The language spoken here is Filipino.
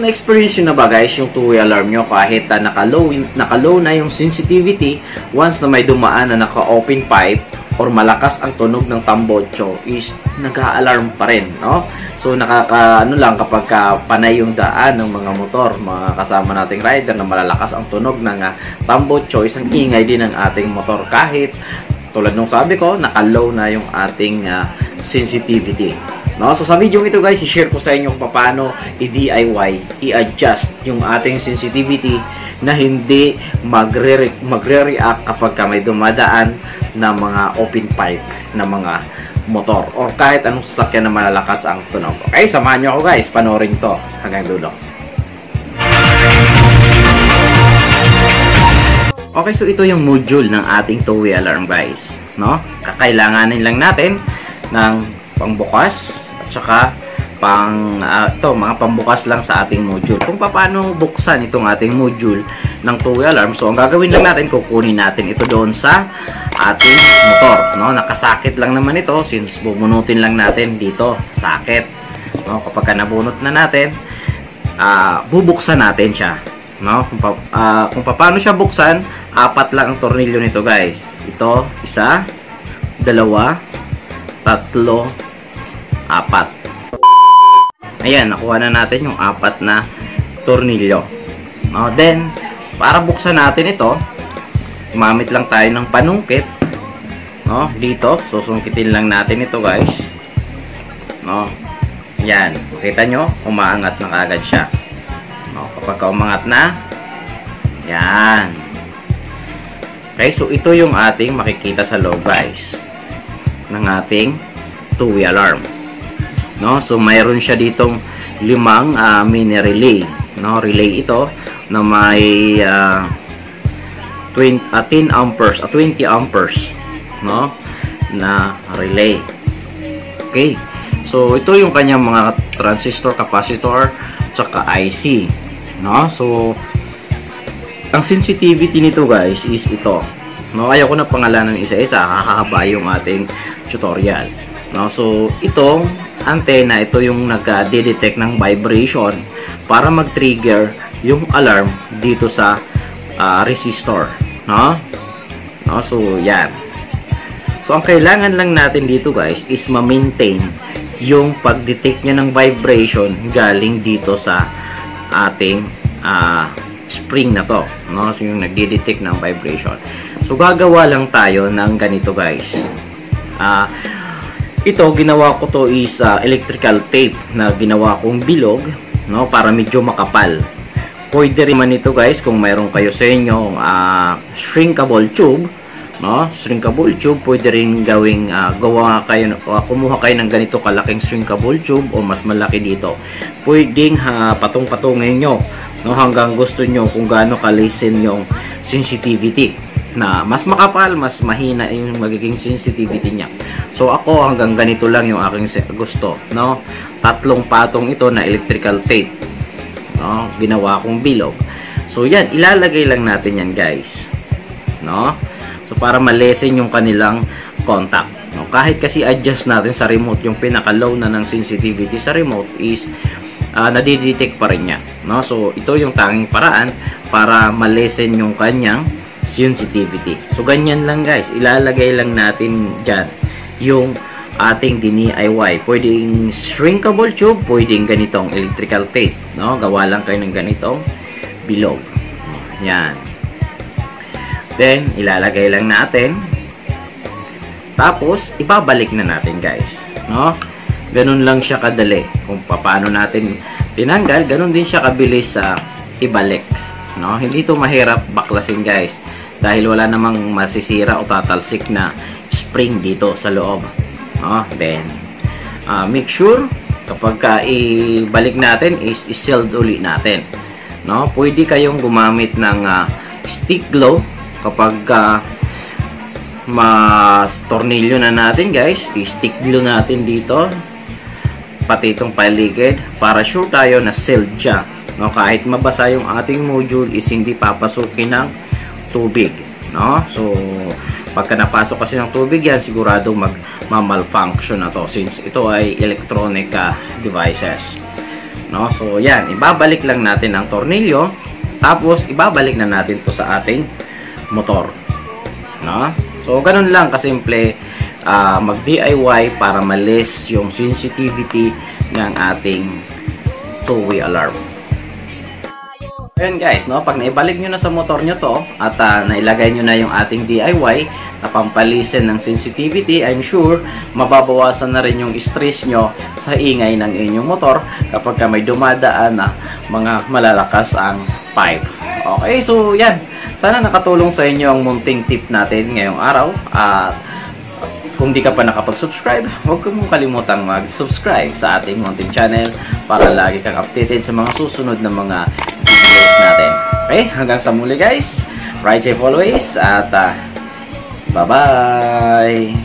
na-experience nyo na ba guys yung two-way alarm nyo kahit naka-low na yung sensitivity, once na may dumaan na naka-open pipe or malakas ang tunog ng tambotso is nag-a-alarm pa rin, no? So ano lang kapag panay yung daan ng mga motor, mga kasama nating rider na malalakas ang tunog ng tambotso, isang ingay din ng ating motor kahit tulad nung sabi ko, naka-low na yung ating sensitivity. No? So sa video ito guys, i-share ko sa inyo kung paano i-DIY, i-adjust yung ating sensitivity na hindi magre-react kapag may dumadaan na mga open pipe na mga motor or kahit anong sasakyan na malalakas ang tunog. Okay, samahan nyo ako guys, panoorin to hanggang dulo. Okay, so ito yung module ng ating two-way alarm guys, no? Kakailanganin lang natin ng pangbukas at saka mga pambukas lang sa ating module. Kung paano buksan itong ating module ng two-way alarm, so ang gagawin lang natin, kukunin natin ito doon sa ating motor, no? Nakasakit lang naman ito since bubunutin lang natin dito sa socket, no? Kapag nabunot na natin, bubuksan natin siya, no? Kung paano siya buksan, 4 lang ang tornilyo nito guys. Ito, 1, 2, 3, 4. Ayan, nakuha na natin yung 4 na tornilyo. No? Then, para buksan natin ito, gumamit lang tayo ng panungkit. No? Dito, susungkitin lang natin ito guys. No? Yan, kita nyo, umaangat na kagad siya. No? Kapag umangat na, yan. Okay, so ito yung ating makikita sa loob guys ng ating two-way alarm. No, so mayroon siya ditong 5 mini relay, no? Relay ito na may 10 amperes at 20 amperes, no? Na relay. Okay. So ito yung kanyang mga transistor, capacitor, saka IC, no? So ang sensitivity nito guys is ito, no? Ayaw ko na pangalanan isa-isa, kakahaba yung ating tutorial, no? So itong antenna, ito yung nag-detect ng vibration para mag-trigger yung alarm dito sa resistor, no? So yan. So ang kailangan lang natin dito guys is ma-maintain yung pag-detect niya ng vibration galing dito sa ating spring na to, no? So yung nagde-detect ng vibration. So gagawa lang tayo ng ganito guys. Ito ginawa ko to is electrical tape na ginawa kong bilog, no? Para medyo makapal. Pwede rin man ito guys kung mayroon kayo sa inyo shrinkable tube, no? Shrinkable tube, pwede rin gawing kumuha kayo ng ganito kalaking shrinkable tube o mas malaki dito. Pwedeng patong-patungin nyo, no? Hanggang gusto nyo kung gaano kalisin yung sensitivity, na mas makapal, mas mahina yung magiging sensitivity niya. So ako hanggang ganito lang yung aking gusto, no? 3 patong ito na electrical tape, no? Ginawa kong bilog. So yan, ilalagay lang natin yan guys, no? So para malesen yung kanilang contact, no? Kahit kasi adjust natin sa remote yung pinaka-low na ng sensitivity sa remote is nadidetect pa rin niya, no? So ito yung tanging paraan para malesen yung kanyang sensitivity. So ganyan lang guys, ilalagay lang natin dyan yung ating DIY. Pwedeng shrinkable tube, pwedeng ganitong electrical tape, no? Gawa lang kayo ng ganitong bilog. Yan. Then ilalagay lang natin, tapos ibabalik na natin guys, no? Ganun lang siya kadali. Kung paano natin tinanggal, ganun din siya kabilis sa ibalik, no? Hindi ito mahirap baklasin guys, dahil wala namang masisira o tatalsik na spring dito sa loob, no? Then make sure kapag ibalik natin is i-sealed uli natin, no? Pwede kayong gumamit ng stick glue kapag tornilyo na natin guys. I-stick glue natin dito pati itong paligid para sure tayo na sealed siya, no? Kahit mabasa yung ating module is hindi papasukin ng tubig, no? So pagka napasok kasi ng tubig yan, sigurado malfunction na to since ito ay electronic devices, No? So, yan. Ibabalik lang natin ang tornilyo. Tapos, ibabalik na natin to sa ating motor. No? So, ganun lang kasimple mag-DIY para malis yung sensitivity ng ating two-way alarm. Ayan guys, no? Pag naibalik nyo na sa motor nyo to at nailagay nyo na yung ating DIY na pampalisin ng sensitivity, I'm sure mababawasan na rin yung stress nyo sa ingay ng inyong motor kapag may dumadaan na mga malalakas ang pipe. Okay, so yan. Sana nakatulong sa inyo ang munting tip natin ngayong araw. At kung di ka pa nakapag-subscribe, huwag mong kalimutang mag-subscribe sa ating munting channel para lagi kang updated sa mga susunod na mga videos natin. Okay, hanggang sa muli guys. Ride safe always at bye-bye!